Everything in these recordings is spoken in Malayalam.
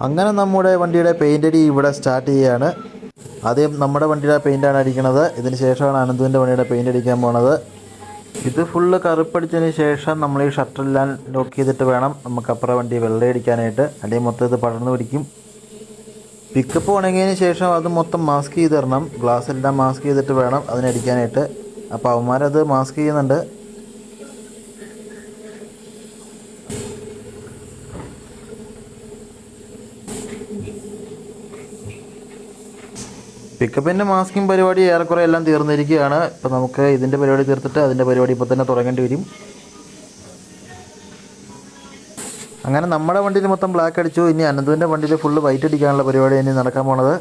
അങ്ങനെ നമ്മുടെ വണ്ടിയുടെ പെയിൻ്റ് അടി ഇവിടെ സ്റ്റാർട്ട് ചെയ്യുകയാണ്. ആദ്യം നമ്മുടെ വണ്ടിയുടെ പെയിൻ്റാണ് അടിക്കുന്നത്. ഇതിന് ശേഷമാണ് അനന്തുവിൻ്റെ വണ്ടിയുടെ പെയിൻ്റ് അടിക്കാൻ പോണത്. ഇത് ഫുള്ള് കറുപ്പടിച്ചതിന് ശേഷം നമ്മൾ ഈ ഷട്ടറെല്ലാം ലോക്ക് ചെയ്തിട്ട് വേണം നമുക്ക് അപ്പുറം വണ്ടി വെള്ളയടിക്കാനായിട്ട്. അല്ലെങ്കിൽ മൊത്തം ഇത് പടർന്നു പിടിക്കും. പിക്കപ്പ് ഉണങ്ങിയതിന് ശേഷം അത് മൊത്തം മാസ്ക് ചെയ്ത് തരണം. ഗ്ലാസ് എല്ലാം മാസ്ക് ചെയ്തിട്ട് വേണം അതിനടിക്കാനായിട്ട്. അപ്പോൾ അവന്മാരത് മാസ്ക് ചെയ്യുന്നുണ്ട്. പിക്കപ്പിൻ്റെ മാസ്കിങ് പരിപാടി ഏറെക്കുറെ എല്ലാം തീർന്നിരിക്കുകയാണ്. ഇപ്പോൾ നമുക്ക് ഇതിൻ്റെ പരിപാടി തീർത്തിട്ട് അതിൻ്റെ പരിപാടി ഇപ്പോൾ തന്നെ തുടങ്ങേണ്ടി വരും. അങ്ങനെ നമ്മുടെ വണ്ടിയിൽ മൊത്തം ബ്ലാക്ക് അടിച്ചു. ഇനി അനന്തുവിൻ്റെ വണ്ടിയിൽ ഫുള്ള് വൈറ്റ് അടിക്കാനുള്ള പരിപാടി ഇനി നടക്കാൻ പോണത്.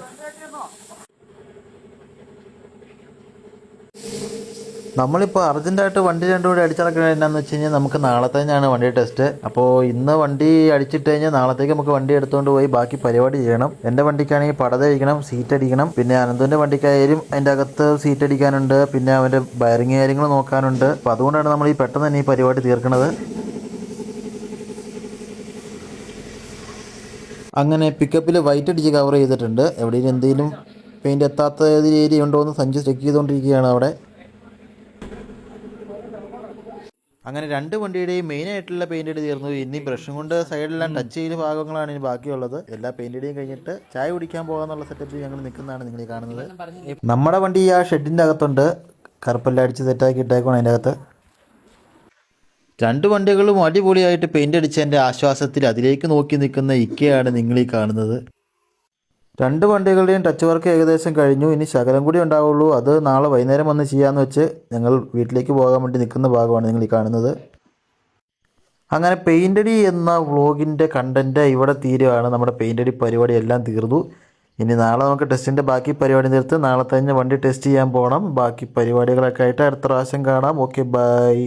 നമ്മളിപ്പോൾ അർജൻറ്റായിട്ട് വണ്ടി രണ്ടും കൂടി അടിച്ചിറക്കുന്നത് എന്നാന്ന് വെച്ച് കഴിഞ്ഞാൽ നമുക്ക് നാളത്തേക്കാണ് വണ്ടി ടെസ്റ്റ്. അപ്പോൾ ഇന്ന് വണ്ടി അടിച്ചിട്ട് കഴിഞ്ഞാൽ നാളത്തേക്ക് നമുക്ക് വണ്ടി എടുത്തുകൊണ്ട് പോയി ബാക്കി പരിപാടി ചെയ്യണം. എൻ്റെ വണ്ടിക്കാണെങ്കിൽ പടത അടിക്കണം, സീറ്റ് അടിക്കണം. പിന്നെ അനന്തുവിൻ്റെ വണ്ടിക്കായാലും അതിൻ്റെ അകത്ത് സീറ്റ് അടിക്കാനുണ്ട്. പിന്നെ അവൻ്റെ വയറിങ് കാര്യങ്ങൾ നോക്കാനുണ്ട്. അപ്പോൾ അതുകൊണ്ടാണ് നമ്മൾ ഈ പെട്ടെന്ന് തന്നെ ഈ പരിപാടി തീർക്കുന്നത്. അങ്ങനെ പിക്കപ്പിൽ വൈറ്റ് അടിച്ച് കവർ ചെയ്തിട്ടുണ്ട്. എവിടെയും എന്തെങ്കിലും പെയിൻറ്റ് എത്താത്ത ഏരിയ ഉണ്ടോ എന്ന് സഞ്ജു ചെക്ക് ചെയ്തുകൊണ്ടിരിക്കുകയാണ് അവിടെ. അങ്ങനെ രണ്ട് വണ്ടിയുടെയും മെയിനായിട്ടുള്ള പെയിൻ്റ് അടി തീർന്നു. ഇനി ബ്രഷും കൊണ്ട് സൈഡിലെല്ലാം ടച്ച് ചെയ്ത ഭാഗങ്ങളാണ് ഇനി ബാക്കിയുള്ളത്. എല്ലാ പെയിൻ്റ് അടിയും കഴിഞ്ഞിട്ട് ചായ കുടിക്കാൻ പോകാന്നുള്ള സെറ്റപ്പിൽ ഞങ്ങൾ നിൽക്കുന്നതാണ് നിങ്ങൾ കാണുന്നത്. നമ്മുടെ വണ്ടി ആ ഷെഡിൻ്റെ അകത്തുണ്ട്. കറുപ്പെല്ലാം അടിച്ച് സെറ്റാക്കി ഇട്ടേക്കണം അതിൻ്റെ അകത്ത്. രണ്ട് വണ്ടികളും അടിപൊളിയായിട്ട് പെയിൻ്റ് അടിച്ചതിൻ്റെ ആശ്വാസത്തിൽ അതിലേക്ക് നോക്കി നിൽക്കുന്ന ഇക്കയാണ് നിങ്ങളീ കാണുന്നത്. രണ്ട് വണ്ടികളുടെയും ടച്ച് വർക്ക് ഏകദേശം കഴിഞ്ഞു. ഇനി ശകലം കൂടി ഉണ്ടാവുള്ളൂ. അത് നാളെ വൈകുന്നേരം വന്ന് ചെയ്യാമെന്ന് വെച്ച് ഞങ്ങൾ വീട്ടിലേക്ക് പോകാൻ വേണ്ടി നിൽക്കുന്ന ഭാഗമാണ് നിങ്ങൾ ഈ കാണുന്നത്. അങ്ങനെ പെയിൻ്റടി എന്ന വ്ളോഗിൻ്റെ കണ്ടൻറ്റ് ഇവിടെ തീരുകയാണ്. നമ്മുടെ പെയിൻ്റടി പരിപാടി എല്ലാം തീർന്നു. ഇനി നാളെ നമുക്ക് ടെസ്റ്റിൻ്റെ ബാക്കി പരിപാടി തീർത്ത് നാളെ തന്നെ വണ്ടി ടെസ്റ്റ് ചെയ്യാൻ പോകണം. ബാക്കി പരിപാടികളൊക്കെ ആയിട്ട് അടുത്ത പ്രാവശ്യം കാണാം. Okay, by.